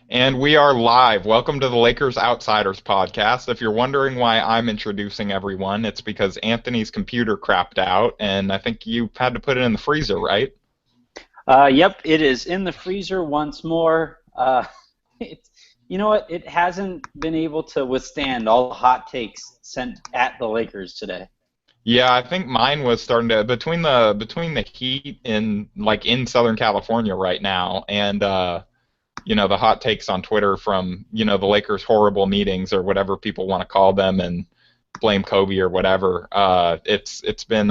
And we are live. Welcome to the Lakers Outsiders podcast. If you're wondering why I'm introducing everyone, it's because Anthony's computer crapped out, and I think you had to put it in the freezer, right? Yep, it is in the freezer once more. It, you know what? It hasn't been able to withstand all the hot takes sent at the Lakers today. Yeah, I think mine was starting to between the heat in Southern California right now and the hot takes on Twitter from the Lakers' horrible meetings or whatever people want to call them and blame Kobe or whatever. It's been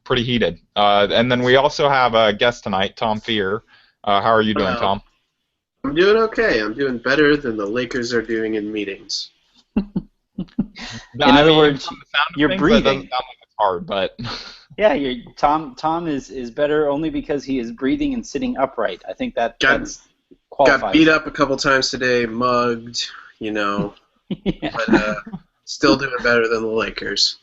pretty heated. And then we also have a guest tonight, Tom Fehr. How are you doing, Well, Tom? I'm doing okay. I'm doing better than the Lakers are doing in meetings. In other words, from the sound of you're things, breathing. That doesn't sound like it's hard, but Yeah, Tom is better only because he is breathing and sitting upright. I think that's qualifies. Got beat up a couple times today, mugged, Yeah. but still doing better than the Lakers.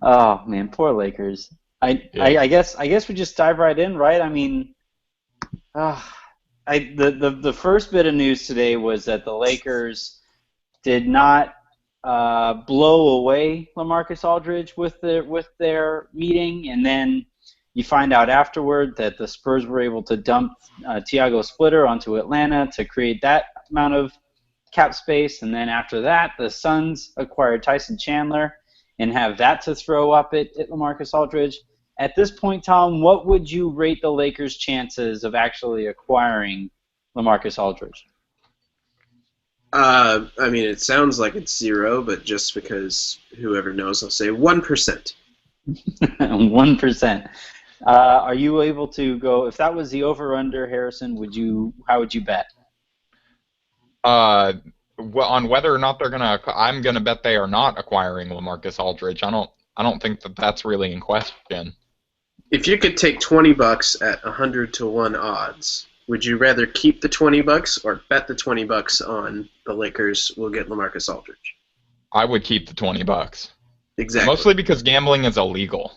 Oh man, poor Lakers. I guess we just dive right in, right? I mean, the first bit of news today was that the Lakers did not blow away LaMarcus Aldridge with their meeting, and then you find out afterward that the Spurs were able to dump Thiago Splitter onto Atlanta to create that amount of cap space, and then after that, the Suns acquired Tyson Chandler and have that to throw up at LaMarcus Aldridge. At this point, Tom, what would you rate the Lakers' chances of actually acquiring LaMarcus Aldridge? I mean, it sounds like it's 0, but just because whoever knows, I'll say 1%. 1%. Are you able to go? If that was the over/under, Harrison, how would you bet? On whether or not I'm gonna bet they are not acquiring LaMarcus Aldridge. I don't think that's really in question. If you could take $20 at 100 to 1 odds, would you rather keep the $20 or bet the $20 on the Lakers will get LaMarcus Aldridge? I would keep the $20. Exactly. Mostly because gambling is illegal.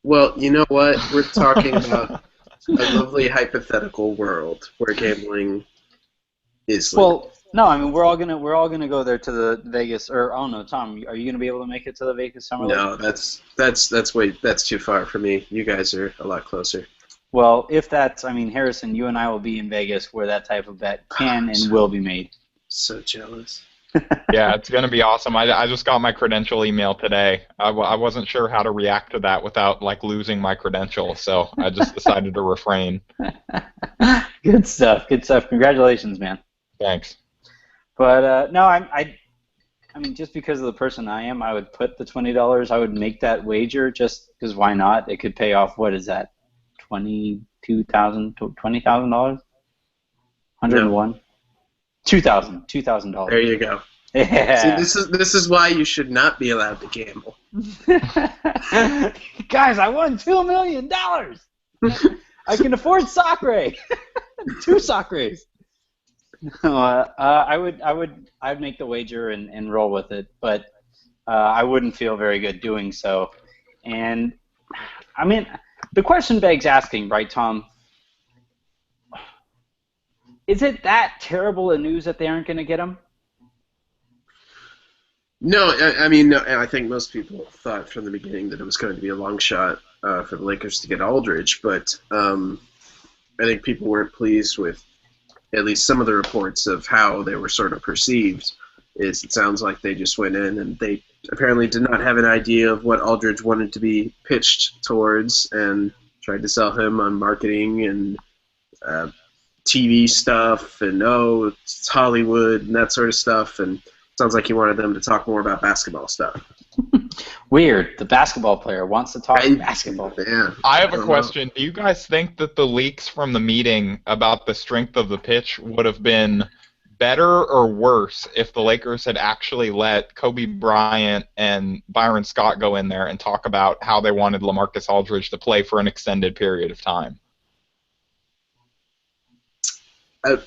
Well, you know what? We're talking about a lovely hypothetical world where gambling is legal. Well, no, I mean we're all gonna go there to the Vegas, or I don't know, Tom, are you gonna be able to make it to the Vegas Summer League? No, that's too far for me. You guys are a lot closer. Well, Harrison, you and I will be in Vegas where that type of bet can and will be made. So jealous. Yeah, it's going to be awesome. I just got my credential email today. I wasn't sure how to react to that without losing my credential, so I just decided to refrain. Good stuff. Congratulations, man. Thanks. But no, I mean, just because of the person I am, I would put the $20. I would make that wager just because why not? It could pay off. What is that? $20,000? $101? $2,000. There you go. Yeah. See, this is why you should not be allowed to gamble. Guys, I won $2 million. I can afford Sacre. 2 Sacres. No, I'd make the wager and roll with it, but I wouldn't feel very good doing so. And I mean, the question begs asking, right, Tom? Is it that terrible a news that they aren't going to get him? No, I mean, no, I think most people thought from the beginning that it was going to be a long shot for the Lakers to get Aldridge, but I think people weren't pleased with at least some of the reports of how they were sort of perceived. It sounds like they just went in and they apparently did not have an idea of what Aldridge wanted to be pitched towards and tried to sell him on marketing and TV stuff and it's Hollywood and that sort of stuff, and it sounds like he wanted them to talk more about basketball stuff. Weird. The basketball player wants to talk basketball. Yeah. I have a question. Do you guys think that the leaks from the meeting about the strength of the pitch would have been better or worse if the Lakers had actually let Kobe Bryant and Byron Scott go in there and talk about how they wanted LaMarcus Aldridge to play for an extended period of time?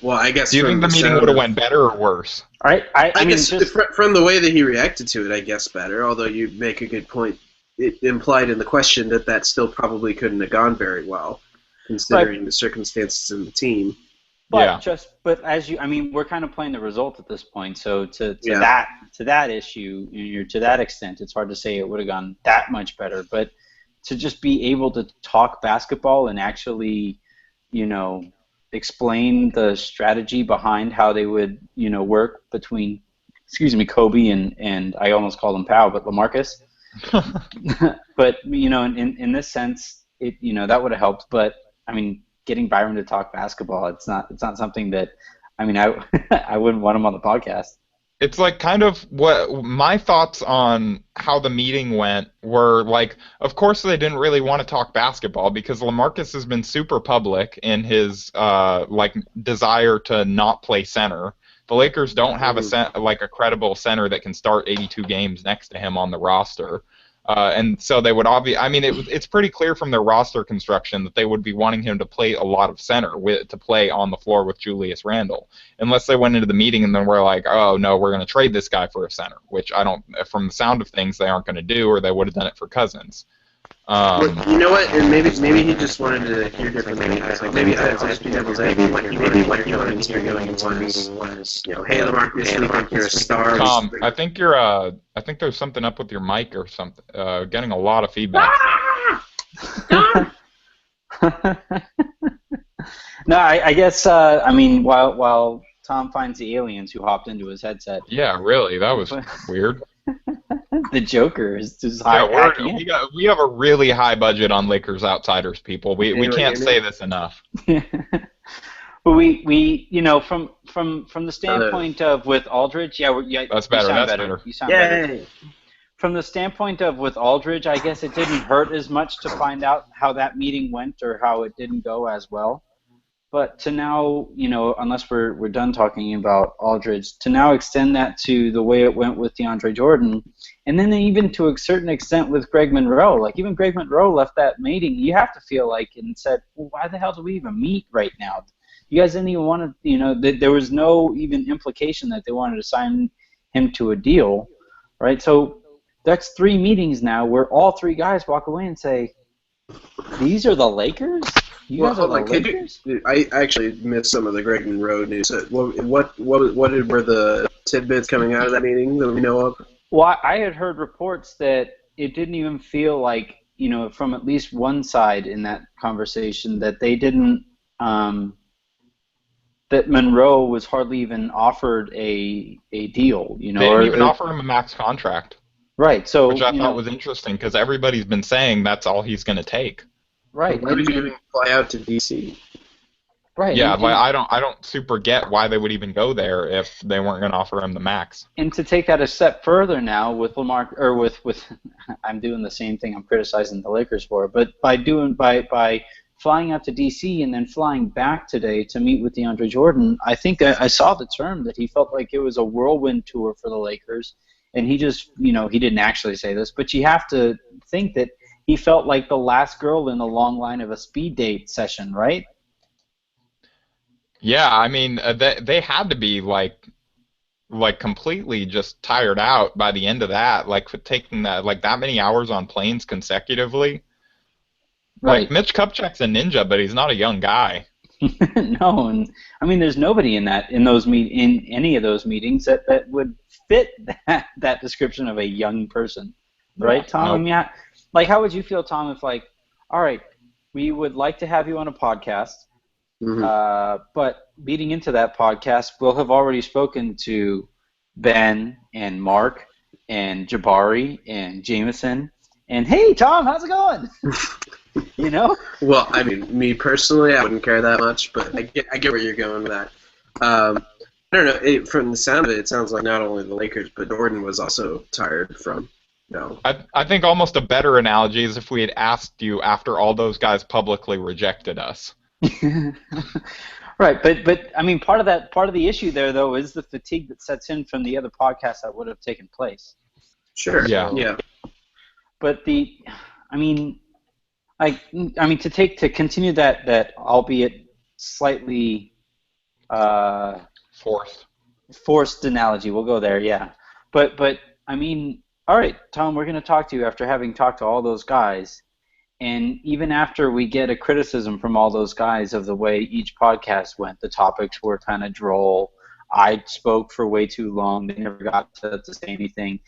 Well, I guess. Do you think the meeting would have went better or worse? I mean, guess from the way that he reacted to it, I guess better. Although you make a good point. It implied in the question that still probably couldn't have gone very well, considering the circumstances in the team. But we're kind of playing the result at this point. So to that issue, to that extent, it's hard to say it would have gone that much better. But to just be able to talk basketball and actually, explain the strategy behind how they would, work between, Kobe and I almost called him Powell, but LaMarcus. But in this sense, that would have helped. But I mean, getting Byron to talk basketball, it's not something that, I wouldn't want him on the podcast. It's like kind of what my thoughts on how the meeting went were like, of course they didn't really want to talk basketball because LaMarcus has been super public in his desire to not play center. The Lakers don't have a credible center that can start 82 games next to him on the roster. And so they would it's pretty clear from their roster construction that they would be wanting him to play a lot of center to play on the floor with Julius Randle, unless they went into the meeting and then were like, oh no, we're going to trade this guy for a center, which from the sound of things, they aren't going to do, or they would have done it for Cousins. Well, you know what? And maybe he just wanted to hear different things. Like maybe I'll just be devil's advocate. Maybe what you're going was, hey, LaMarcus, we think you're a star. Tom, I think there's something up with your mic or something. Getting a lot of feedback. No, I guess while Tom finds the aliens who hopped into his headset. Yeah, really, that was weird. The Joker is just we have a really high budget on Lakers Outsiders, people. We can't say this enough. But we from the standpoint of with Aldridge, that's better. That's better. You sound better. From the standpoint of with Aldridge, I guess it didn't hurt as much to find out how that meeting went or how it didn't go as well. But to now, unless we're done talking about Aldridge, to now extend that to the way it went with DeAndre Jordan, and then even to a certain extent with Greg Monroe. Like even Greg Monroe left that meeting, you have to feel like, and said, well, why the hell do we even meet right now? You guys didn't even want to, there was no even implication that they wanted to sign him to a deal, right? So that's 3 meetings now where all 3 guys walk away and say, these are the Lakers? You guys are the Lakers? I actually missed some of the Greg Monroe news. What were the tidbits coming out of that meeting that we know of? Well, I had heard reports that it didn't even feel like, from at least one side in that conversation, that they didn't, that Monroe was hardly even offered a deal. They didn't even offer him a max contract. Right. So which I thought was interesting because everybody's been saying that's all he's going to take. Right. Why did you even fly out to DC? Right. Yeah, I don't super get why they would even go there if they weren't going to offer him the max. And to take that a step further now with LaMarcus, or with I'm doing the same thing I'm criticizing the Lakers for, but by flying out to DC and then flying back today to meet with DeAndre Jordan, I think I saw the term that he felt like it was a whirlwind tour for the Lakers, and he just he didn't actually say this, but you have to think that he felt like the last girl in the long line of a speed date session, right? Yeah, I mean, they had to be like completely just tired out by the end of that, like taking that many hours on planes consecutively. Right. Like Mitch Kupchak's a ninja, but he's not a young guy. No, and I mean, there's nobody in any of those meetings that would fit that description of a young person, right, Tom? Nope. I mean, like, how would you feel, Tom, if all right, we would like to have you on a podcast, but leading into that podcast, we'll have already spoken to Ben and Mark and Jabari and Jameson, and hey, Tom, how's it going? Well, I mean, me personally, I wouldn't care that much, but I get where you're going with that. I don't know. From the sound of it, it sounds like not only the Lakers, but Jordan was also tired from. No. I think almost a better analogy is if we had asked you after all those guys publicly rejected us. Right, but I mean, part of the issue there though is the fatigue that sets in from the other podcasts that would have taken place. Sure. Yeah. Yeah. But to continue that albeit slightly forced analogy. We'll go there, yeah. But I mean, all right, Tom, we're going to talk to you after having talked to all those guys, And even after we get a criticism from all those guys of the way each podcast went, the topics were kind of droll. I spoke for way too long. They never got to say anything.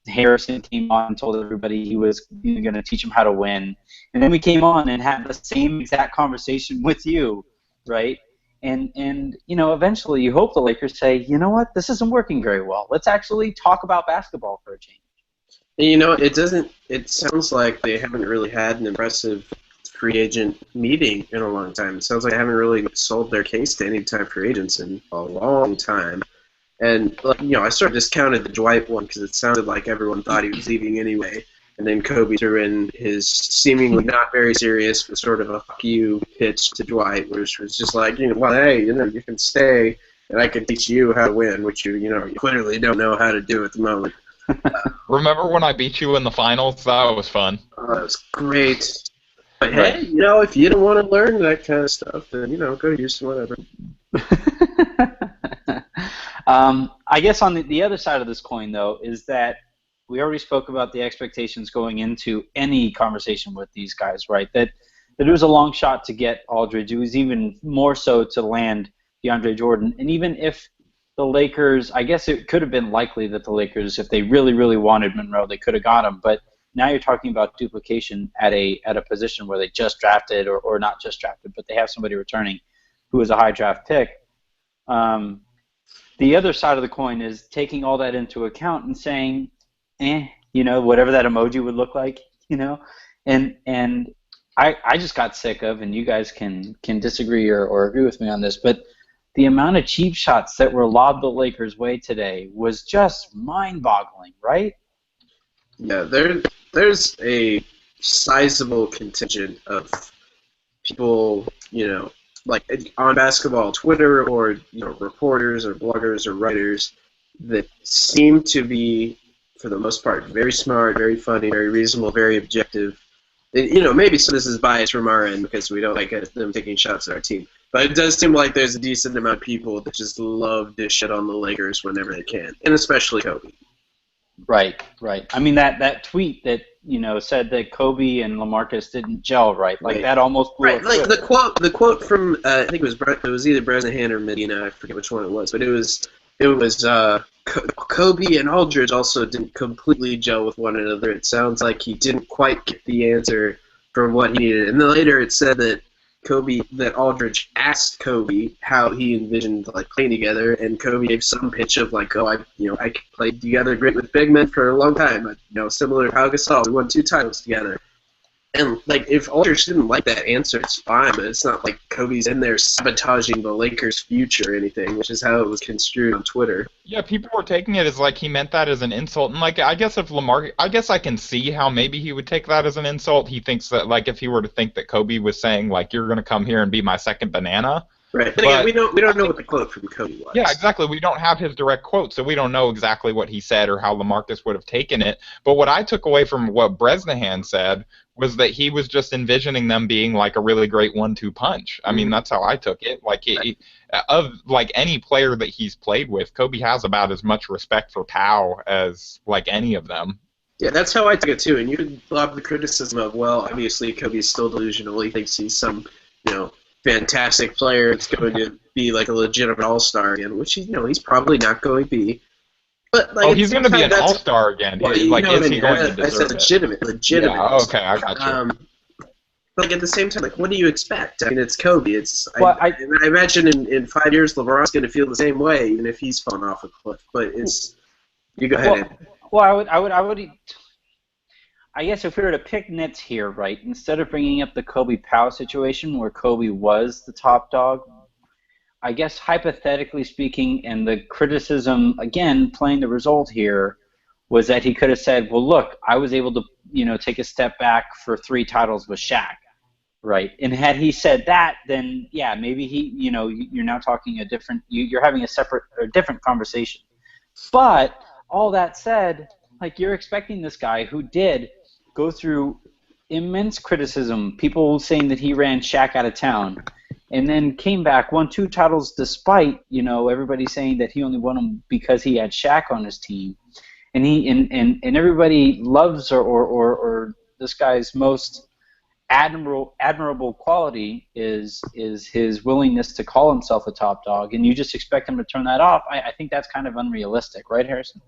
Harrison came on and told everybody he was going to teach them how to win. And then we came on and had the same exact conversation with you, right? And eventually you hope the Lakers say, you know what, this isn't working very well. Let's actually talk about basketball for a change. It sounds like they haven't really had an impressive free agent meeting in a long time. It sounds like they haven't really sold their case to any type free agents in a long time. And, I sort of discounted the Dwight one because it sounded like everyone thought he was leaving anyway. And then Kobe threw in his seemingly not very serious, but sort of a fuck you pitch to Dwight, which was just like, hey, you can stay and I can teach you how to win, which you clearly don't know how to do at the moment. Remember when I beat you in the finals? That was fun. That was great. But hey, if you don't want to learn that kind of stuff, then, go to Houston, whatever. I guess on the other side of this coin, though, is that we already spoke about the expectations going into any conversation with these guys, right? That it was a long shot to get Aldridge. It was even more so to land DeAndre Jordan. And even if the Lakers, I guess it could have been likely that the Lakers, if they really, really wanted Monroe, they could have got him. But now you're talking about duplication at a position where they just drafted, or not just drafted, but they have somebody returning who is a high draft pick. The other side of the coin is taking all that into account and saying, whatever that emoji would look like, and I just got sick of, and you guys can disagree or agree with me on this, but the amount of cheap shots that were lobbed the Lakers' way today was just mind-boggling, right? Yeah, there's a sizable contingent of people, like on basketball Twitter, or reporters or bloggers or writers that seem to be, for the most part, very smart, very funny, very reasonable, very objective. Maybe some of this is bias from our end because we don't like them taking shots at our team. But it does seem like there's a decent amount of people that just love to shit on the Lakers whenever they can, and especially Kobe. Right. I mean, that tweet that said that Kobe and LaMarcus didn't gel right, that almost blew right. Like the quote from I think it was either Bresnahan or Medina, I forget which one it was, but it was Kobe and Aldridge also didn't completely gel with one another. It sounds like he didn't quite get the answer from what he needed, and then later it said that Aldridge asked Kobe how he envisioned playing together, and Kobe gave some pitch of I played together great with big men for a long time, similar to Pau Gasol, we won 2 titles together. And if Aldridge didn't like that answer, it's fine, but it's not like Kobe's in there sabotaging the Lakers' future or anything, which is how it was construed on Twitter. Yeah, people were taking it as he meant that as an insult, and I guess if I guess I can see how maybe he would take that as an insult. He thinks that if he were to think that Kobe was saying you're going to come here and be my second banana. Right, but again, we don't know what the quote from Kobe was. Yeah, exactly. We don't have his direct quote, so we don't know exactly what he said or how LaMarcus would have taken it. But what I took away from what Bresnahan said was that he was just envisioning them being a really great 1-2 punch. I mean, that's how I took it. Of any player that he's played with, Kobe has about as much respect for Pau as any of them. Yeah, that's how I took it too. And you could lob the criticism of, well, obviously Kobe's still delusional. He thinks he's some, fantastic player that's going to be a legitimate all-star again, which he's probably not going to be. But he's going to be an all-star again. Well, is he going to deserve I said legitimate. Yeah, okay, I got you. At the same time, what do you expect? I mean, it's Kobe. I imagine in 5 years, LeBron's going to feel the same way, even if he's fallen off a cliff. But you go ahead. Well, I would. I guess if we were to pick nits here, right, instead of bringing up the Kobe Pau situation where Kobe was the top dog, I guess hypothetically speaking, and the criticism, again, playing the result here, was that he could have said, well, look, I was able to, take a step back for 3 titles with Shaq, right? And had he said that, then, yeah, maybe you're now talking you're having a different conversation. But all that said, you're expecting this guy who did go through immense criticism, people saying that he ran Shaq out of town, and then came back, won 2 titles despite, everybody saying that he only won them because he had Shaq on his team. And everybody loves or this guy's most admirable quality is his willingness to call himself a top dog, and you just expect him to turn that off. I think that's kind of unrealistic, right, Harrison?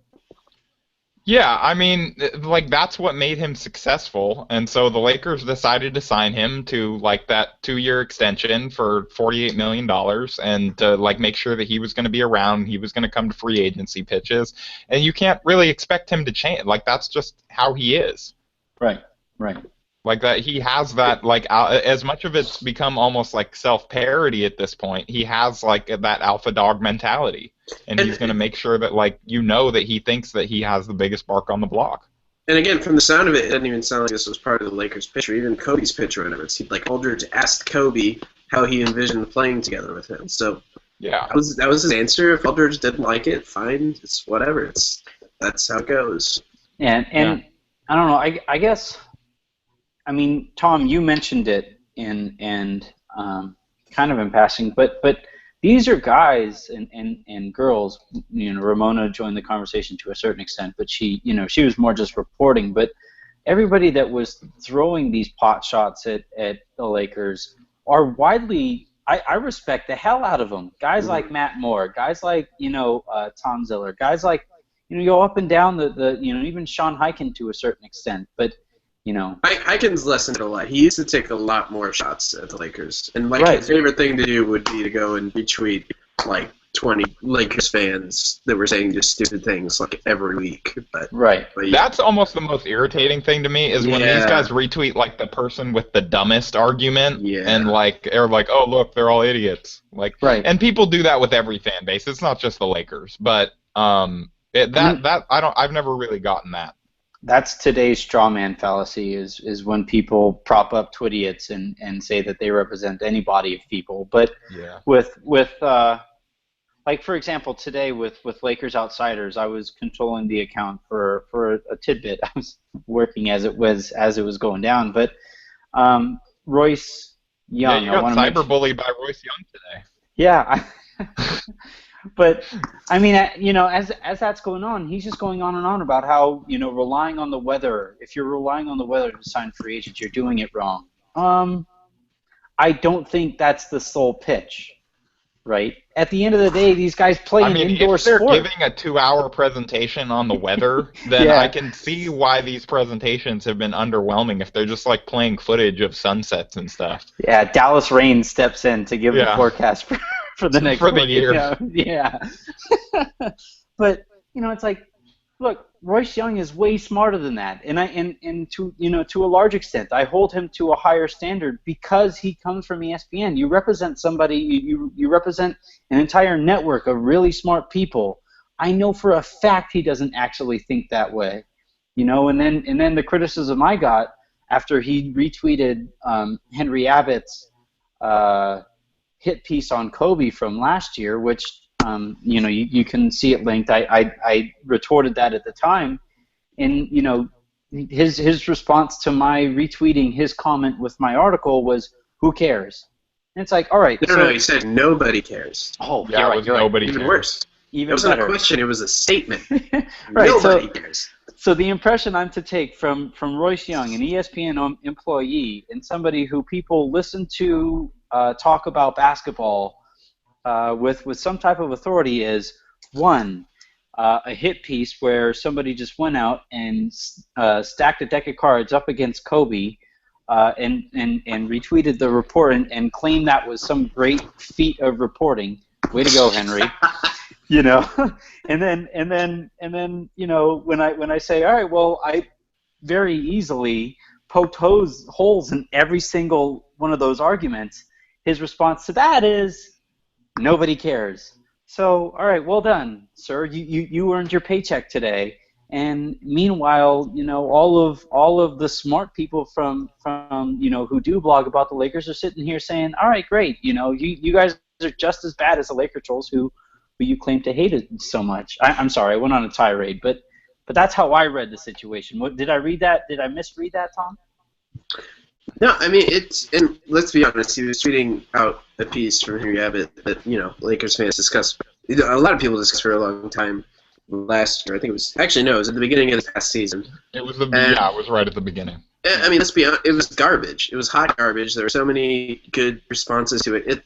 Yeah, I mean, like that's what made him successful, and so the Lakers decided to sign him to like that 2-year extension for $48 million, and to like make sure that he was going to be around, he was going to come to free agency pitches, and you can't really expect him to change. Like that's just how he is. Right. Like that, he has that, like, as much of it's become almost like self-parody at this point, he has, like, that alpha dog mentality. And he's going to make sure that, like, that he thinks that he has the biggest bark on the block. And again, from the sound of it, it doesn't even sound like this was part of the Lakers' pitch, or even Kobe's pitch or whatever. It's like Aldridge asked Kobe how he envisioned playing together with him. So yeah, that was his answer. If Aldridge didn't like it, fine. It's whatever. That's how it goes. And yeah. I don't know. I guess... I mean, Tom, you mentioned it kind of in passing, but these are guys and girls. Ramona joined the conversation to a certain extent, but she was more just reporting. But everybody that was throwing these pot shots at the Lakers are widely. I respect the hell out of them. Guys like Matt Moore, guys like Tom Ziller, guys like go up and down the even Sean Highkin to a certain extent, but. Highkin's lessened a lot. He used to take a lot more shots at the Lakers. And, his favorite thing to do would be to go and retweet, 20 Lakers fans that were saying just stupid things, every week. But that's almost the most irritating thing to me is when these guys retweet, the person with the dumbest argument and, they're like, oh, look, they're all idiots. And people do that with every fan base. It's not just the Lakers. But I've never really gotten that. That's today's straw man fallacy is when people prop up Twidiots and say that they represent any body of people. But with for example, today with Lakers Outsiders, I was controlling the account for a tidbit. I was working as it was going down. But Royce Young. Yeah, you got cyberbullied by Royce Young today. Yeah. But I mean, as that's going on, he's just going on and on about how relying on the weather. If you're relying on the weather to sign free agents, you're doing it wrong. I don't think that's the sole pitch, right? At the end of the day, these guys play an indoor sport. If they're giving a 2-hour presentation on the weather, then I can see why these presentations have been underwhelming. If they're just playing footage of sunsets and stuff. Yeah, Dallas Rain steps in to give the forecast for the next year. Yeah. But it's look, Royce Young is way smarter than that, and to a large extent, I hold him to a higher standard because he comes from ESPN. You represent somebody, you represent an entire network of really smart people. I know for a fact he doesn't actually think that way, And then the criticism I got after he retweeted Henry Abbott's hit piece on Kobe from last year, which you can see it linked. I retorted that at the time, and his response to my retweeting his comment with my article was, "Who cares?" And it's all right. No, he said nobody cares. Oh, yeah, you're right. Nobody Even cares. worse. Even it wasn't better. a question; it was a statement. Right. Nobody cares. So the impression I'm to take from Royce Young, an ESPN employee, and somebody who people listen to talk about basketball with some type of authority is, one, a hit piece where somebody just went out and stacked a deck of cards up against Kobe and retweeted the report and claimed that was some great feat of reporting. Way to go, Henry. And then when I say, all right, well, I very easily poked holes in every single one of those arguments. His response to that is, nobody cares. So, all right, well done, sir. You earned your paycheck today. And meanwhile, all of the smart people from who do blog about the Lakers are sitting here saying, all right, great. You guys are just as bad as the Laker trolls who you claim to hate it so much. I'm sorry, I went on a tirade, but that's how I read the situation. Did I read that? Did I misread that, Tom? No, I mean, and let's be honest, he was tweeting out a piece from Henry Abbott that, Lakers fans discussed, a lot of people discussed for a long time last year. I think it was, actually, no, it was at the beginning of the past season. It was it was right at the beginning. I mean, let's be honest, it was garbage. It was hot garbage. There were so many good responses to it.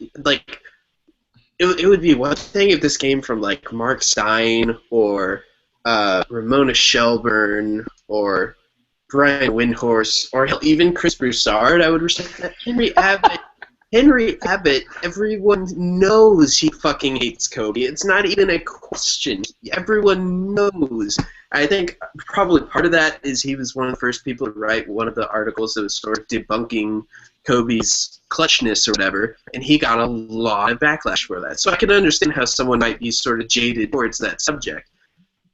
It would be one thing if this came from, like, Mark Stein or Ramona Shelburne or Brian Windhorst or hell, even Chris Broussard. I would respect that. Henry Abbott, everyone knows he fucking hates Kobe. It's not even a question. Everyone knows. I think probably part of that is he was one of the first people to write one of the articles that was sort of debunking Kobe's clutchness or whatever, and he got a lot of backlash for that. So I can understand how someone might be sort of jaded towards that subject.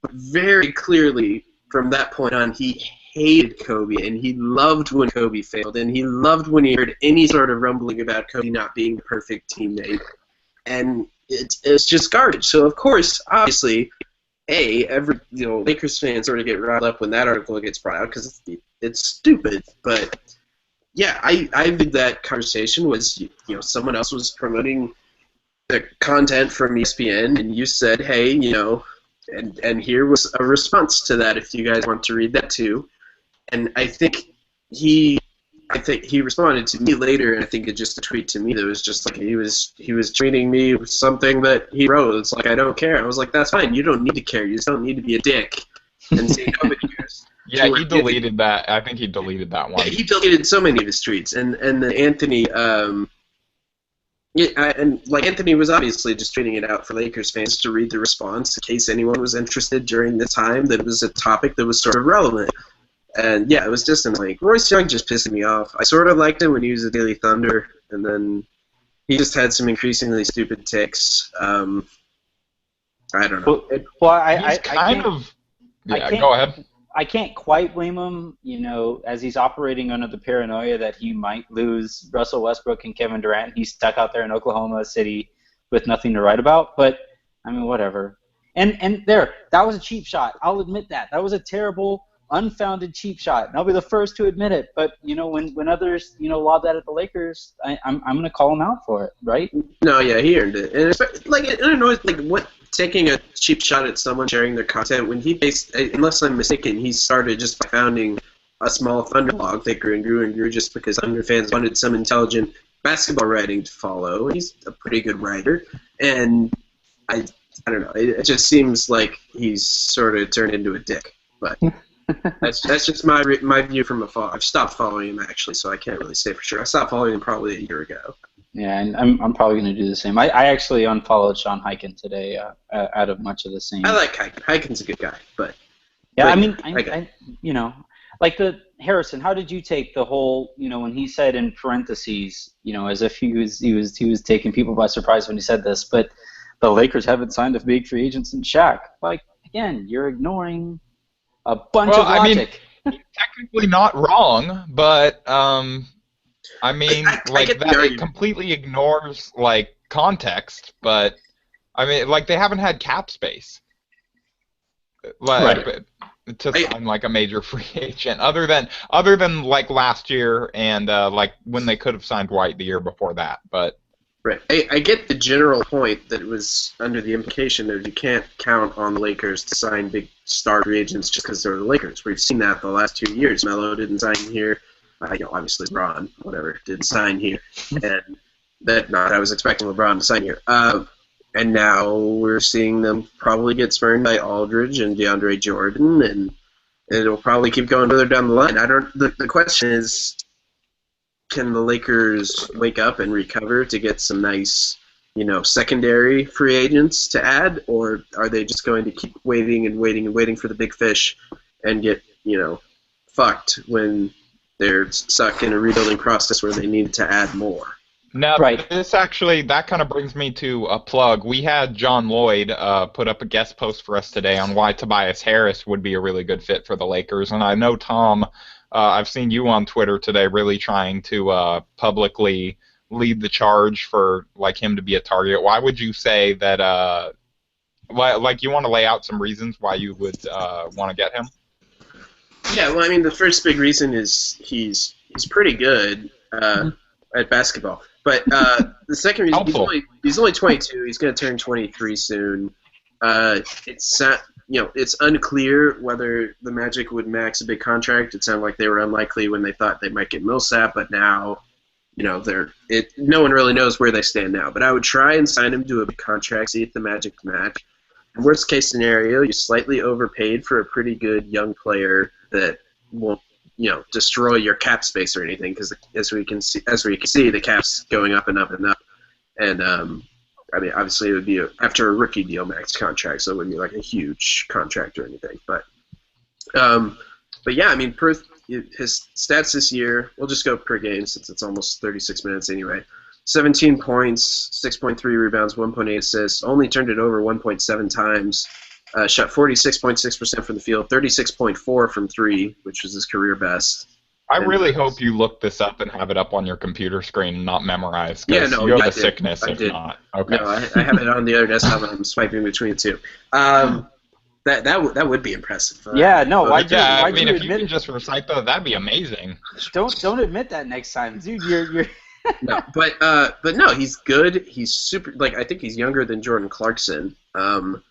But very clearly, from that point on, he hated Kobe, and he loved when Kobe failed, and he loved when he heard any sort of rumbling about Kobe not being the perfect teammate. And it's just garbage. So, of course, obviously, Lakers fans sort of get riled up when that article gets brought out because it's stupid. But yeah, I think that conversation was, someone else was promoting the content from ESPN, and you said, hey, and here was a response to that. If you guys want to read that too, and I think he responded to me later, and I think it's just a tweet to me that was just like he was tweeting me with something that he wrote. It's like, I don't care. I was like, that's fine. You don't need to care. You just don't need to be a dick and say nobody cares. Yeah, he deleted that. I think he deleted that one. Yeah, he deleted so many of his tweets, and the Anthony. Anthony was obviously just tweeting it out for Lakers fans to read the response in case anyone was interested during the time that it was a topic that was sort of relevant. And yeah, it was just annoying. Royce Young just pissed me off. I sort of liked him when he was a Daily Thunder, and then he just had some increasingly stupid takes. I don't know. Go ahead. I can't quite blame him, as he's operating under the paranoia that he might lose Russell Westbrook and Kevin Durant. He's stuck out there in Oklahoma City with nothing to write about. But I mean, whatever. And that was a cheap shot. I'll admit that. That was a terrible, unfounded cheap shot, and I'll be the first to admit it. But when others lob that at the Lakers, I'm gonna call him out for it, right? No, yeah, he earned it. And I don't know, what taking a cheap shot at someone sharing their content when unless I'm mistaken, he started just by founding a small Thunder blog that grew and grew and grew just because Thunder fans wanted some intelligent basketball writing to follow. He's a pretty good writer, and I don't know. It just seems like he's sort of turned into a dick, but. That's just my view from afar. I've stopped following him actually, so I can't really say for sure. I stopped following him probably a year ago. Yeah, and I'm probably going to do the same. I actually unfollowed Sean Highkin today out of much of the same. I like Highkin. Highkin's a good guy, but yeah, like the Harrison. How did you take the whole? When he said in parentheses, as if he was taking people by surprise when he said this, but the Lakers haven't signed a big free agent since Shaq. Like again, you're ignoring a bunch of logic. I mean, technically not wrong, but it completely ignores context. But I mean, they haven't had cap space, right. to sign a major free agent, other than last year and when they could have signed White the year before that, but. Right. I get the general point that it was under the implication that you can't count on the Lakers to sign big star free agents just because they're the Lakers. We've seen that the last 2 years. Melo didn't sign here. Obviously LeBron, whatever, didn't sign here. And I was expecting LeBron to sign here. And now we're seeing them probably get spurned by Aldridge and DeAndre Jordan, and it'll probably keep going further down the line. The question is, can the Lakers wake up and recover to get some nice, secondary free agents to add, or are they just going to keep waiting and waiting and waiting for the big fish and get, fucked when they're stuck in a rebuilding process where they need to add more? Now, right. that kind of brings me to a plug. We had John Lloyd put up a guest post for us today on why Tobias Harris would be a really good fit for the Lakers, and I know, Tom, I've seen you on Twitter today really trying to publicly lead the charge for him to be a target. Why would you say that? You want to lay out some reasons why you would want to get him? Yeah, well, I mean, the first big reason is he's pretty good at basketball. But the second reason, he's only 22. He's going to turn 23 soon. it's unclear whether the Magic would max a big contract. It sounded like they were unlikely when they thought they might get Millsap, but now, no one really knows where they stand now. But I would try and sign him to a big contract, see if the Magic match. Worst case scenario, you slightly overpaid for a pretty good young player that won't, destroy your cap space or anything, because as we can see, the cap's going up and up and up. And obviously it would be after a rookie deal max contract, so it wouldn't be like a huge contract or anything. But yeah, Perth, his stats this year, we'll just go per game since it's almost 36 minutes anyway. 17 points, 6.3 rebounds, 1.8 assists, only turned it over 1.7 times, shot 46.6% from the field, 36.4 from three, which was his career best. I really hope you look this up and have it up on your computer screen and not memorize. Yeah, no, you have a sickness if did. not. Okay. No, I have it on the other desktop and I'm swiping between the two. That would be impressive. Yeah, no. If you could just recite those, that'd be amazing. Don't admit that next time, dude. You're. No, but no, he's good. He's super. I think he's younger than Jordan Clarkson. And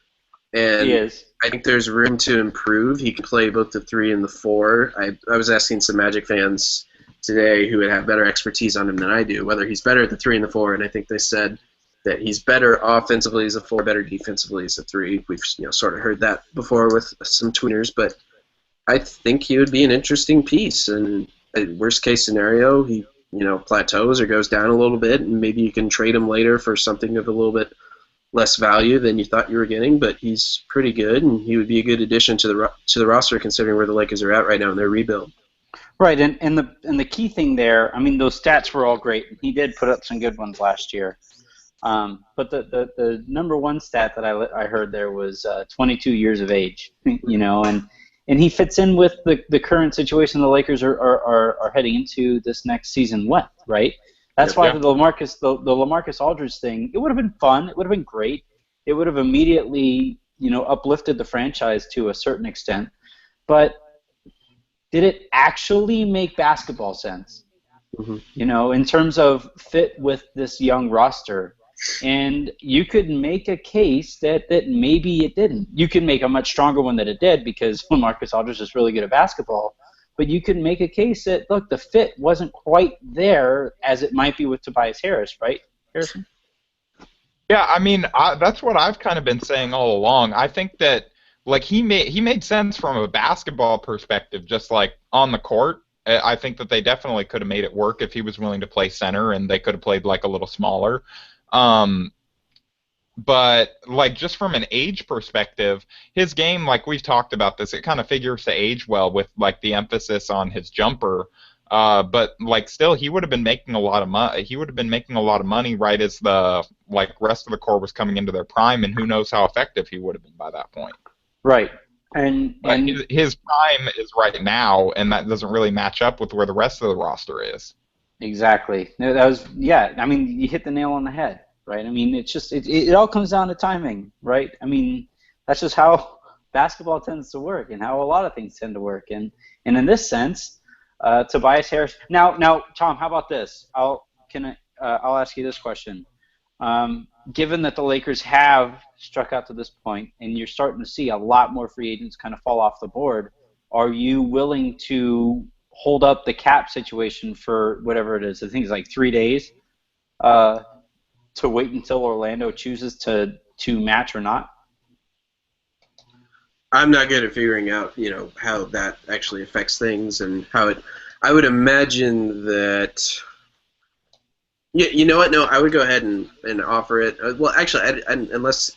he is. I think there's room to improve. He can play both the 3 and the 4. I was asking some Magic fans today who would have better expertise on him than I do, whether he's better at the 3 and the 4, and I think they said that he's better offensively as a 4, better defensively as a 3. We've sort of heard that before with some tweeners, but I think he would be an interesting piece. And worst case scenario, he plateaus or goes down a little bit, and maybe you can trade him later for something of a little bit less value than you thought you were getting. But he's pretty good, and he would be a good addition to the roster considering where the Lakers are at right now in their rebuild. Right, and the key thing there, those stats were all great. He did put up some good ones last year. But the number one stat that I heard there was 22 years of age, and he fits in with the current situation the Lakers are heading into this next season with, right? That's why the LaMarcus Aldridge thing, it would have been fun, it would have been great, it would have immediately uplifted the franchise to a certain extent, but did it actually make basketball sense? Mm-hmm. In terms of fit with this young roster? And you could make a case that maybe it didn't. You can make a much stronger one that it did because LaMarcus Aldridge is really good at basketball. But you can make a case that, look, the fit wasn't quite there as it might be with Tobias Harris, right, Harrison? Yeah, that's what I've kind of been saying all along. I think that he made sense from a basketball perspective, just like on the court. I think that they definitely could have made it work if he was willing to play center, and they could have played a little smaller. But just from an age perspective, his game, we've talked about this, it kind of figures to age well with the emphasis on his jumper. But still, he would have been making a lot of money. He would have been making a lot of money right as the rest of the core was coming into their prime, and who knows how effective he would have been by that point. Right. And his prime is right now, and that doesn't really match up with where the rest of the roster is. Exactly. No, you hit the nail on the head, right? It's just it all comes down to timing, right? That's just how basketball tends to work, and how a lot of things tend to work. And in this sense, Tobias Harris. Now, Tom, how about this? I'll ask you this question. Given that the Lakers have struck out to this point, and you're starting to see a lot more free agents kind of fall off the board, are you willing to hold up the cap situation for whatever it is? I think it's 3 days to wait until Orlando chooses to match or not? I'm not good at figuring out, how that actually affects things and how it. I would imagine that. Yeah, you know what? No, I would go ahead and offer it. Well, actually, unless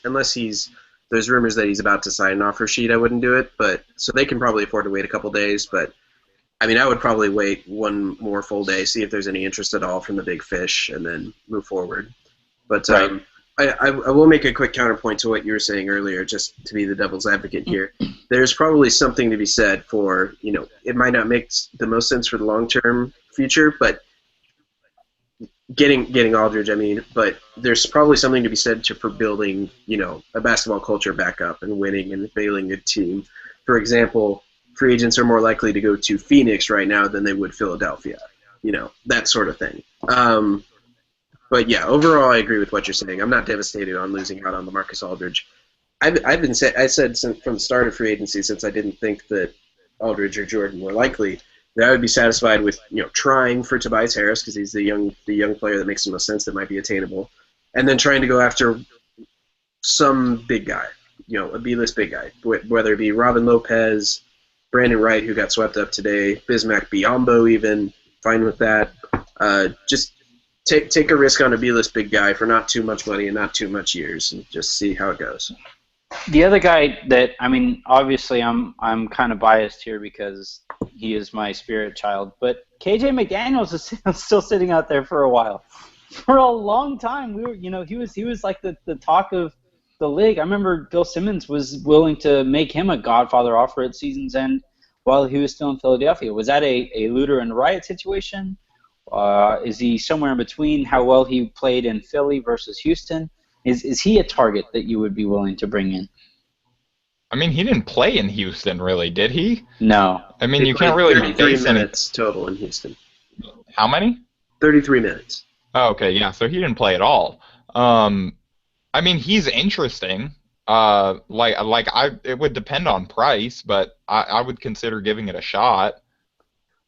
there's rumors that he's about to sign an offer sheet, I wouldn't do it. But so they can probably afford to wait a couple days. But I would probably wait one more full day, see if there's any interest at all from the big fish, and then move forward. But right. I will make a quick counterpoint to what you were saying earlier, just to be the devil's advocate here. There's probably something to be said for, it might not make the most sense for the long-term future, but getting Aldridge, but there's probably something to be said for building, a basketball culture back up and winning and building a team. For example, free agents are more likely to go to Phoenix right now than they would Philadelphia, that sort of thing. But yeah, overall, I agree with what you're saying. I'm not devastated on losing out on LaMarcus Aldridge. I said since from the start of free agency, since I didn't think that Aldridge or Jordan were likely, that I would be satisfied with trying for Tobias Harris because he's the young player that makes the most sense that might be attainable, and then trying to go after some big guy, a B-list big guy, whether it be Robin Lopez, Brandon Wright, who got swept up today, Bismack Biyombo even, fine with that. Just take a risk on a B-list big guy for not too much money and not too much years, and just see how it goes. The other guy that, obviously I'm kind of biased here because he is my spirit child, but KJ McDaniels is still sitting out there for a while. For a long time, he was like the talk of the league. I remember Bill Simmons was willing to make him a Godfather offer at season's end while he was still in Philadelphia. Was that a looter and riot situation? Is he somewhere in between how well he played in Philly versus Houston? Is he a target that you would be willing to bring in? He didn't play in Houston, really, did he? No. You can't really 33 minutes total in Houston. How many? 33 minutes. Oh, okay, yeah, so he didn't play at all. He's interesting. It would depend on price, but I would consider giving it a shot.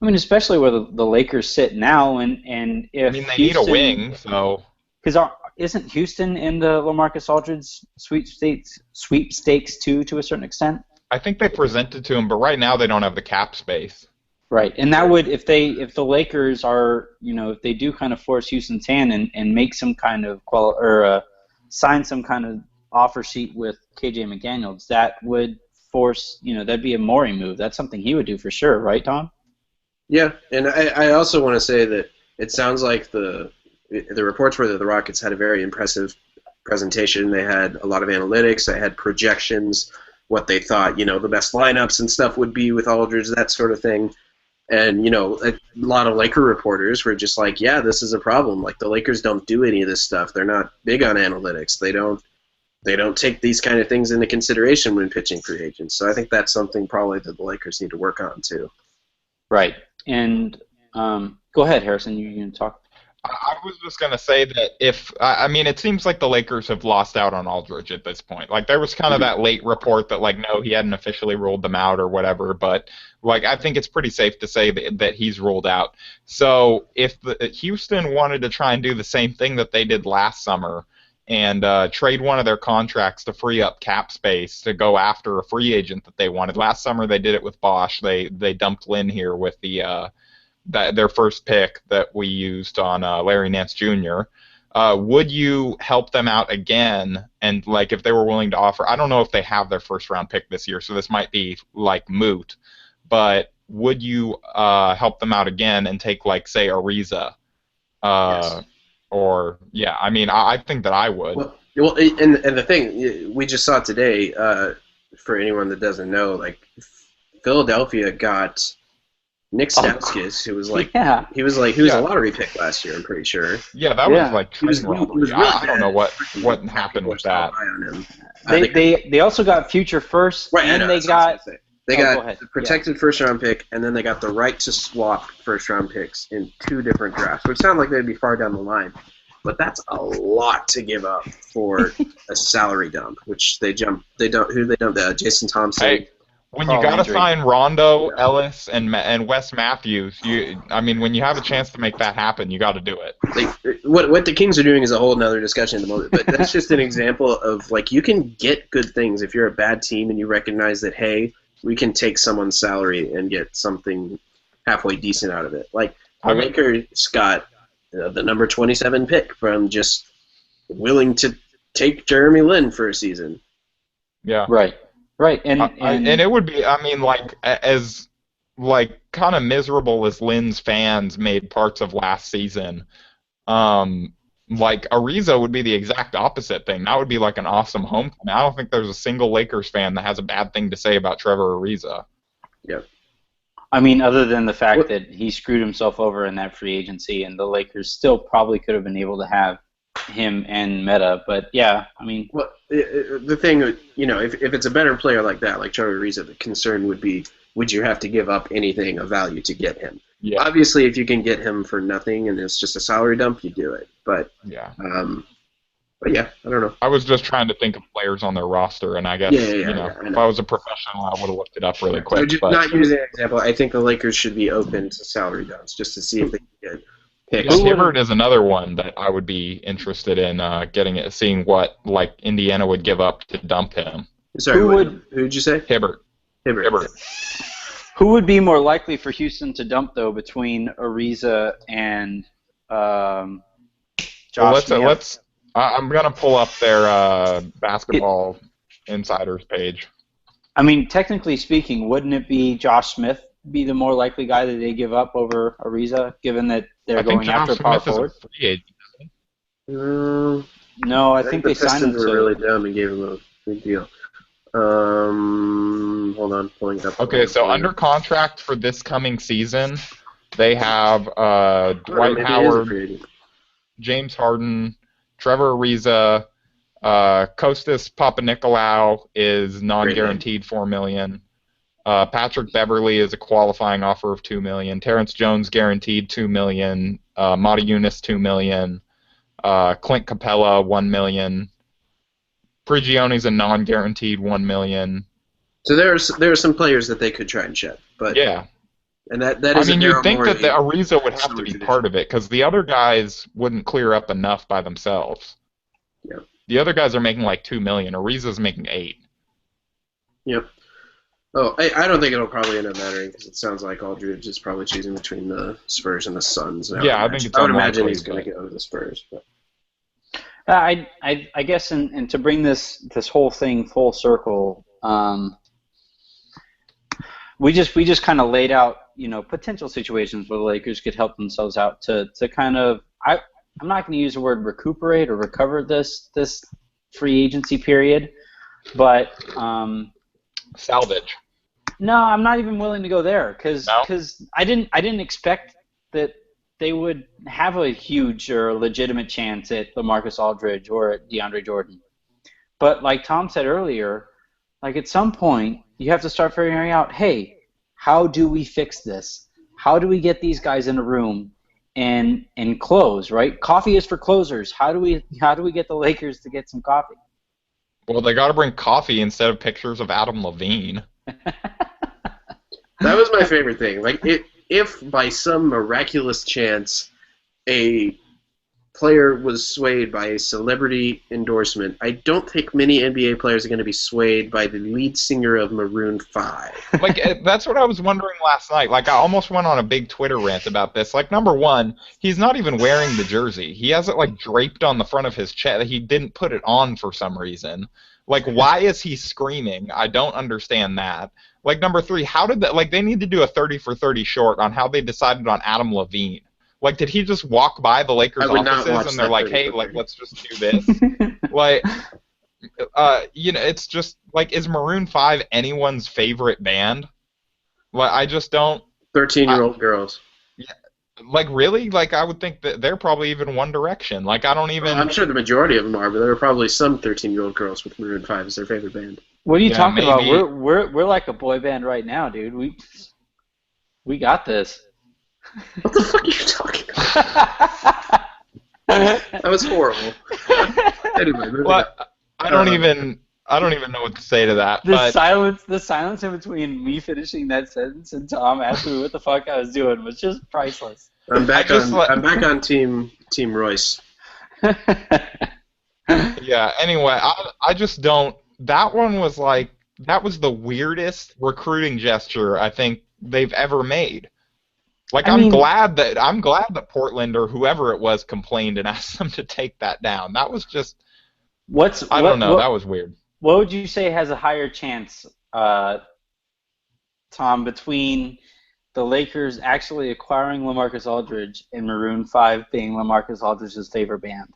Especially where the Lakers sit now, and if they need a wing, so. Because isn't Houston in the LaMarcus Aldridge sweepstakes too, to a certain extent? I think they presented to him, but right now they don't have the cap space. Right, and that would if the Lakers are if they do kind of force Houston's hand and make some kind of sign some kind of offer sheet with KJ McDaniels, that would force that'd be a Morey move. That's something he would do for sure, right, Tom? Yeah, and I also want to say that it sounds like the reports were that the Rockets had a very impressive presentation. They had a lot of analytics. They had projections, what they thought the best lineups and stuff would be with Aldridge, that sort of thing. And, a lot of Laker reporters were just like, yeah, this is a problem. Like, the Lakers don't do any of this stuff. They're not big on analytics. They don't take these kind of things into consideration when pitching free agents. So I think that's something probably that the Lakers need to work on, too. Right. And go ahead, Harrison. You can talk. I was just going to say that it seems like the Lakers have lost out on Aldridge at this point. Like, there was kind of that late report that, no, he hadn't officially ruled them out or whatever, but, I think it's pretty safe to say that he's ruled out. So if Houston wanted to try and do the same thing that they did last summer and trade one of their contracts to free up cap space to go after a free agent that they wanted. Last summer they did it with Bosch. They dumped Lynn here with their first pick that we used on Larry Nance Jr. Would you help them out again? And if they were willing to offer, I don't know if they have their first round pick this year, so this might be moot. But would you help them out again and take say Ariza? Yes. Or yeah, I think that I would. Well, and the thing we just saw today, for anyone that doesn't know, Philadelphia got Nick Stauskas, who was he was a lottery pick last year. I'm pretty sure. Yeah, that was train robbery. I don't know what happened with that. They also got future first, right, and they got the protected first round pick, and then they got the right to swap first round picks in 2 different drafts, which sound like they'd be far down the line, but that's a lot to give up for a salary dump, which they don't Jason Thompson. Hey. When you got to sign Rondo, Ellis, and Wes Matthews, when you have a chance to make that happen, you got to do it. What the Kings are doing is a whole other discussion at the moment, but that's just an example of you can get good things if you're a bad team and you recognize that, hey, we can take someone's salary and get something halfway decent out of it. The Lakers got the number 27 pick from just willing to take Jeremy Lin for a season. Yeah. Right, and it would be, as kind of miserable as Lynn's fans made parts of last season, Ariza would be the exact opposite thing. That would be an awesome homecoming. I don't think there's a single Lakers fan that has a bad thing to say about Trevor Ariza. Yep. Other than the fact that he screwed himself over in that free agency, and the Lakers still probably could have been able to have him and Meta, but yeah, Well, the thing, if it's a better player like that, like Trevor Ariza, the concern would be, would you have to give up anything of value to get him? Yeah. Obviously, if you can get him for nothing and it's just a salary dump, you do it. But yeah. But yeah, I don't know. I was just trying to think of players on their roster, and I guess if I was a professional, I would have looked it up really quick. So just not using an example, I think the Lakers should be open to salary dumps just to see if they can get picks. Hibbert is another one that I would be interested in seeing what like Indiana would give up to dump him. Sorry, who'd you say? Hibbert. Who would be more likely for Houston to dump though between Ariza and Josh Smith? I'm gonna pull up their basketball insiders page. I mean, technically speaking, wouldn't it be Josh Smith be the more likely guy that they give up over Ariza, given that they're going after power forward? Is a free agent, no, I think they signed him. The Pistons were really dumb and gave him a big deal. Hold on, pulling it up. Okay, so under contract for this coming season, they have Dwight Howard, James Harden, Trevor Ariza, Kostas Papanikolaou is non-guaranteed $4 million. Patrick Beverley is a qualifying offer of $2 million. Terrence Jones guaranteed $2 million. Mata Yunus $2 million. Clint Capella $1 million. Prigione's a non-guaranteed $1 million. So there are some players that they could try and shed, but yeah. And that is. I mean, you'd think that the Ariza would have to be part of it because the other guys wouldn't clear up enough by themselves. Yep. The other guys are making like $2 million. Ariza's making $8 million. Yep. Oh, I don't think it'll probably end up mattering because it sounds like Aldridge is probably choosing between the Spurs and the Suns. Yeah, I think it's. I would imagine he's going to go to the Spurs. But. I guess, and to bring this whole thing full circle, we just kind of laid out, potential situations where the Lakers could help themselves out to kind of. I'm not going to use the word recuperate or recover this free agency period, but salvage. No, I'm not even willing to go there because I didn't expect that they would have a huge or legitimate chance at LaMarcus Aldridge or at DeAndre Jordan. But like Tom said earlier, like at some point you have to start figuring out, hey, how do we fix this? How do we get these guys in a room and close, right? Coffee is for closers. How do we get the Lakers to get some coffee? Well, they got to bring coffee instead of pictures of Adam Levine. That was my favorite thing. Like, if by some miraculous chance a player was swayed by a celebrity endorsement, I don't think many NBA players are going to be swayed by the lead singer of Maroon 5. Like, that's what I was wondering last night. Like, I almost went on a big Twitter rant about this. Like, number one, he's not even wearing the jersey. He has it, like, draped on the front of his chest. He didn't put it on for some reason. Like, why is he screaming? I don't understand that. Like, number three, how did that... Like, they need to do a 30 for 30 short on how they decided on Adam Levine. Like, did he just walk by the Lakers offices and they're like, hey, like, let's just do this? Like, it's just, like, is Maroon 5 anyone's favorite band? Like, I just don't... 13-year-old girls. Yeah, like, really? Like, I would think that they're probably even One Direction. Like, I don't even... Well, I'm sure the majority of them are, but there are probably some 13-year-old girls with Maroon 5 as their favorite band. What are you talking about? We're like a boy band right now, dude. We got this. What the fuck are you talking about? That was horrible. Anyway, I don't even know what to say to that. The silence in between me finishing that sentence and Tom asking me what the fuck I was doing was just priceless. I'm back on Team Royce. Yeah. Anyway, I just don't. That one was like that was the weirdest recruiting gesture I think they've ever made. Like, I'm glad that Portland or whoever it was complained and asked them to take that down. That was just I don't know. That was weird. What would you say has a higher chance, Tom, between the Lakers actually acquiring LaMarcus Aldridge and Maroon 5 being LaMarcus Aldridge's favorite band?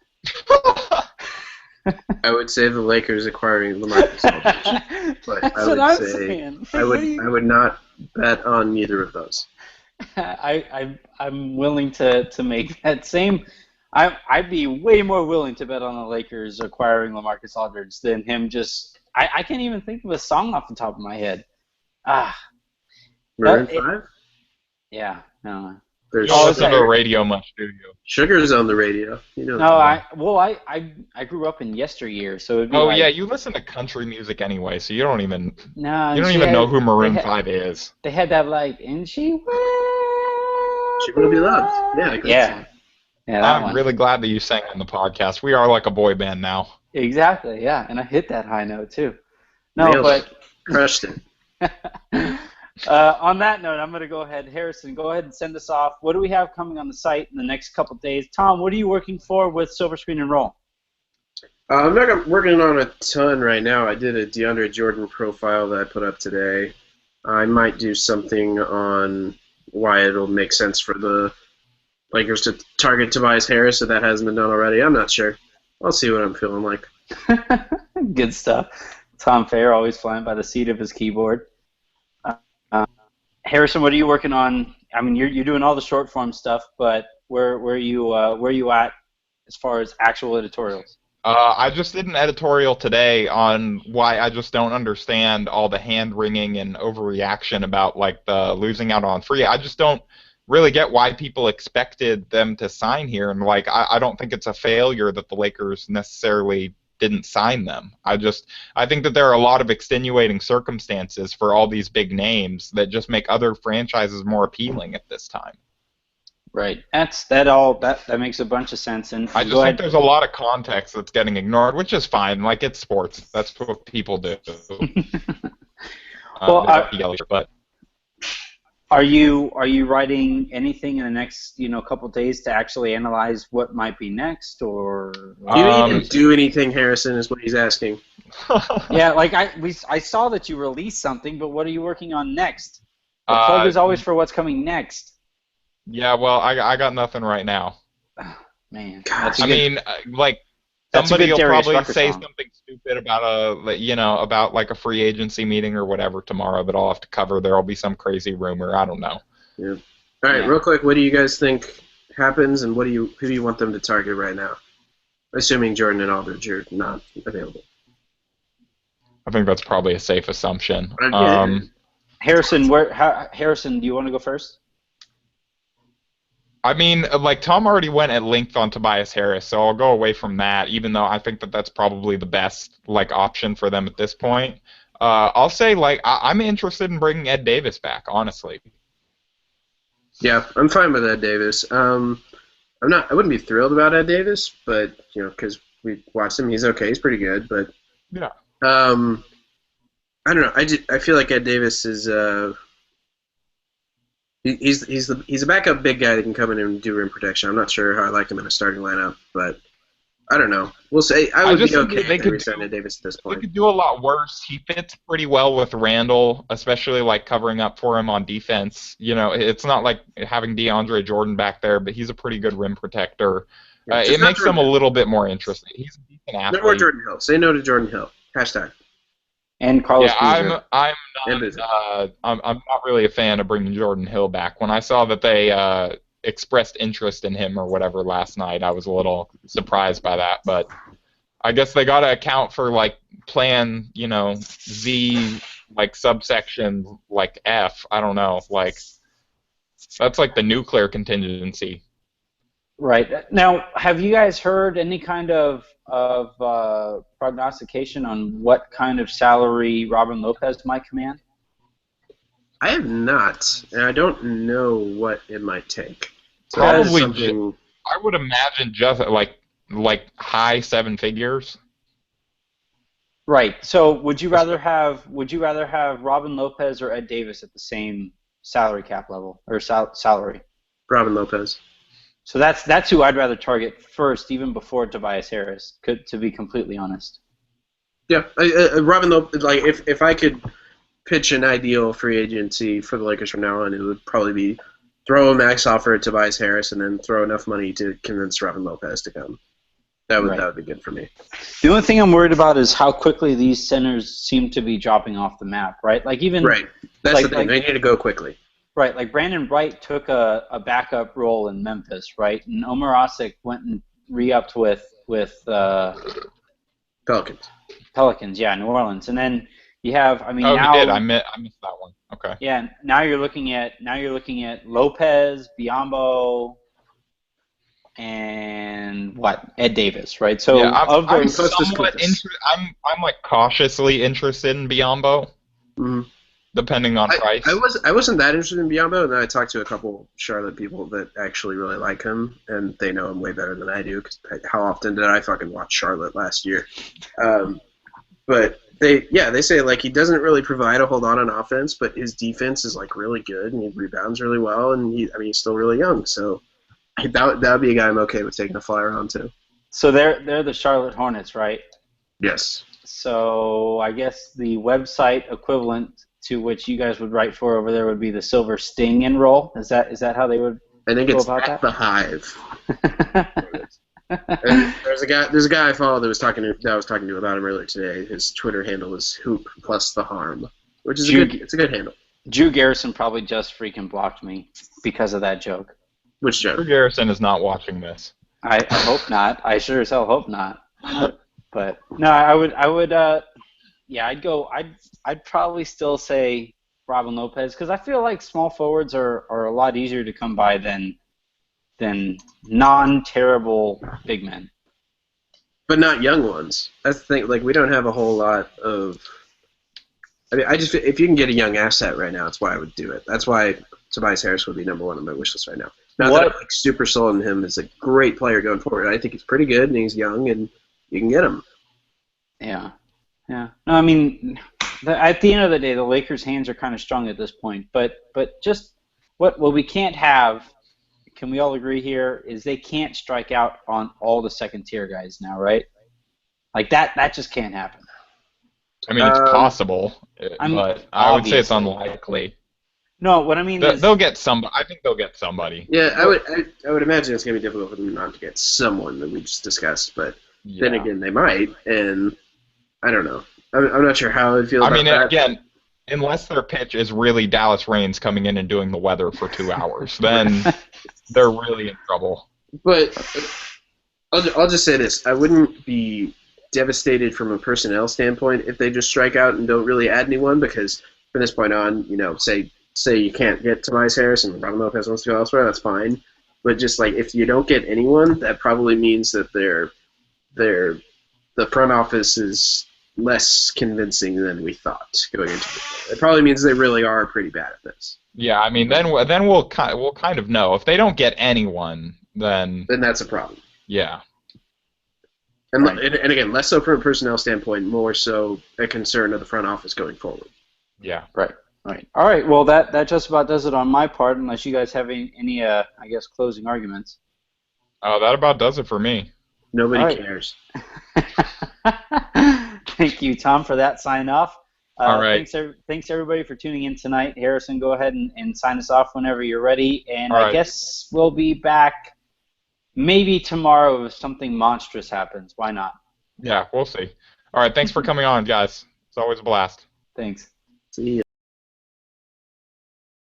I would say the Lakers acquiring LaMarcus Aldridge, but I would not bet on neither of those. I'm willing to make that same. I'd be way more willing to bet on the Lakers acquiring LaMarcus Aldridge than him just. I can't even think of a song off the top of my head. Maroon 5? Yeah, no. There's You don't listen to the okay. radio much, do you? Sugar's on the radio. You know. No, I grew up in yesteryear, so it'd be Oh like yeah, you listen to country music anyway, so you don't even no. And know who Maroon 5 is. They had that like, and she will be loved. Yeah, great yeah, song. yeah. That I'm one. really glad that you sang on the podcast. We are like a boy band now. Exactly. Yeah, and I hit that high note too. No, Nailed but it. Crushed it. on that note, I'm going to go ahead. Harrison, go ahead and send us off. What do we have coming on the site in the next couple of days? Tom, what are you working for with Silver Screen and Roll? I'm not working on a ton right now. I did a DeAndre Jordan profile that I put up today. I might do something on why it'll make sense for the Lakers to target Tobias Harris if that hasn't been done already. I'm not sure. I'll see what I'm feeling like. Good stuff. Tom Fehr always flying by the seat of his keyboard. Harrison, what are you working on? I mean, you're doing all the short form stuff, but where are you at as far as actual editorials? I just did an editorial today on why I just don't understand all the hand-wringing and overreaction about like the losing out on free. I just don't really get why people expected them to sign here, and like I don't think it's a failure that the Lakers necessarily didn't sign them. I think that there are a lot of extenuating circumstances for all these big names that just make other franchises more appealing at this time. Right. That makes a bunch of sense. And I just think there's a lot of context that's getting ignored, which is fine. Like, it's sports. That's what people do. But are you writing anything in the next couple of days to actually analyze what might be next, or do you even do anything, Harrison? Is what he's asking. Yeah, like I saw that you released something, but what are you working on next? The plug is always for what's coming next. Yeah, well, I got nothing right now. Oh, man, somebody will probably say song. something stupid about like a free agency meeting or whatever tomorrow that I'll have to cover. There'll be some crazy rumor. I don't know. Yeah. All right, real quick, what do you guys think happens, and who do you want them to target right now? Assuming Jordan and Aldridge are not available. I think that's probably a safe assumption. Harrison, Harrison, do you want to go first? I mean, like, Tom already went at length on Tobias Harris, so I'll go away from that, even though I think that that's probably the best, like, option for them at this point. I'll say, like, I'm interested in bringing Ed Davis back, honestly. Yeah, I'm fine with Ed Davis. I wouldn't be thrilled about Ed Davis, but, because we watched him, he's okay, he's pretty good, but... Yeah. I don't know, I feel like Ed Davis is... He's a backup big guy that can come in and do rim protection. I'm not sure how I like him in a starting lineup, but I don't know. We'll say I would be okay if we signed Davis at this point. They could do a lot worse. He fits pretty well with Randall, especially like covering up for him on defense. It's not like having DeAndre Jordan back there, but he's a pretty good rim protector. It makes him a little bit more interesting. He's a decent athlete. No more Jordan Hill. Say no to Jordan Hill. #. And Carlos Boozer. I'm not really a fan of bringing Jordan Hill back. When I saw that they expressed interest in him or whatever last night, I was a little surprised by that. But I guess they got to account for like plan, Z, like subsection like F. I don't know, like that's like the nuclear contingency. Right. Now, have you guys heard any kind of prognostication on what kind of salary Robin Lopez might command? I have not, and I don't know what it might take. So probably, I would imagine just like high seven figures. Right. So, would you rather have Robin Lopez or Ed Davis at the same salary cap level or salary? Robin Lopez. So that's who I'd rather target first, even before Tobias Harris. To be completely honest. Yeah, Robin Lopez. Like if I could pitch an ideal free agency for the Lakers from now on, it would probably be throw a max offer at Tobias Harris and then throw enough money to convince Robin Lopez to come. That would be good for me. The only thing I'm worried about is how quickly these centers seem to be dropping off the map. Right. Like even. Right. That's the thing. They need to go quickly. Right, like Brandon Wright took a backup role in Memphis, right? And Omer Asik went and re-upped with Pelicans. Pelicans, yeah, New Orleans. And then You have, I mean, Oh, now. he did. I missed that one. Okay. Yeah, now you're looking at Lopez, Biombo, and what? Ed Davis, right? So Yeah, of I'm those, somewhat interested. I'm like cautiously interested in Biombo, Mhm. depending on price. I wasn't that interested in Biombo, and then I talked to a couple Charlotte people that actually really like him, and they know him way better than I do. Because how often did I fucking watch Charlotte last year? But they say like he doesn't really provide a whole lot on offense, but his defense is like really good, and he rebounds really well, and he's still really young, so that would be a guy I'm okay with taking a flyer on too. so they're the Charlotte Hornets, right? Yes. So I guess the website equivalent to which you guys would write for over there would be the Silver Sting and roll. Is that how they would I think go it's about at that? the Hive. And there's a guy I follow that I was talking to about him earlier today. His Twitter handle is Hoop plus the Harm, which is a good handle. Drew Garrison probably just freaking blocked me because of that joke. Which joke? Drew Garrison is not watching this. I hope not. I sure as hell hope not. But no, I'd probably still say Robin Lopez because I feel like small forwards are a lot easier to come by than non-terrible big men. But not young ones. That's the thing. Like, we don't have a whole lot of. I mean, if you can get a young asset right now, that's why I would do it. That's why Tobias Harris would be number one on my wish list right now. Not that I'm like super sold on him as a great player going forward. I think he's pretty good and he's young and you can get him. Yeah. No, I mean, at the end of the day, the Lakers' hands are kind of strong at this point. But just what we can't have. Can we all agree here is they can't strike out on all the second tier guys now, right? Like that just can't happen. I mean, it's possible, but I would say it's obviously. unlikely. No, what I mean is They'll get somebody. I think they'll get somebody. Yeah, I would imagine it's going to be difficult for them not to get someone that we just discussed, but then again, they might, and I don't know. I'm not sure how I'd feel about that. I mean, again, unless their pitch is really Dallas Raines coming in and doing the weather for 2 hours, then they're really in trouble. But I'll just say this. I wouldn't be devastated from a personnel standpoint if they just strike out and don't really add anyone, because from this point on, say you can't get Tobias Harris and Robin Lopez wants to go elsewhere, that's fine. But just like if you don't get anyone, that probably means that the front office is less convincing than we thought going into it. It probably means they really are pretty bad at this. Yeah, I mean, then we'll kind of know. If they don't get anyone, then that's a problem. Yeah. And again, less so from a personnel standpoint, more so a concern of the front office going forward. Yeah. Right. All right. Well, that just about does it on my part, unless you guys have any I guess, closing arguments. Oh, that about does it for me. Nobody cares. Thank you, Tom, for that sign off. All right. Thanks everybody for tuning in tonight. Harrison, go ahead and sign us off whenever you're ready. And All I right. guess we'll be back maybe tomorrow if something monstrous happens. Why not? Yeah, we'll see. All right, thanks for coming on, guys. It's always a blast. Thanks. See ya.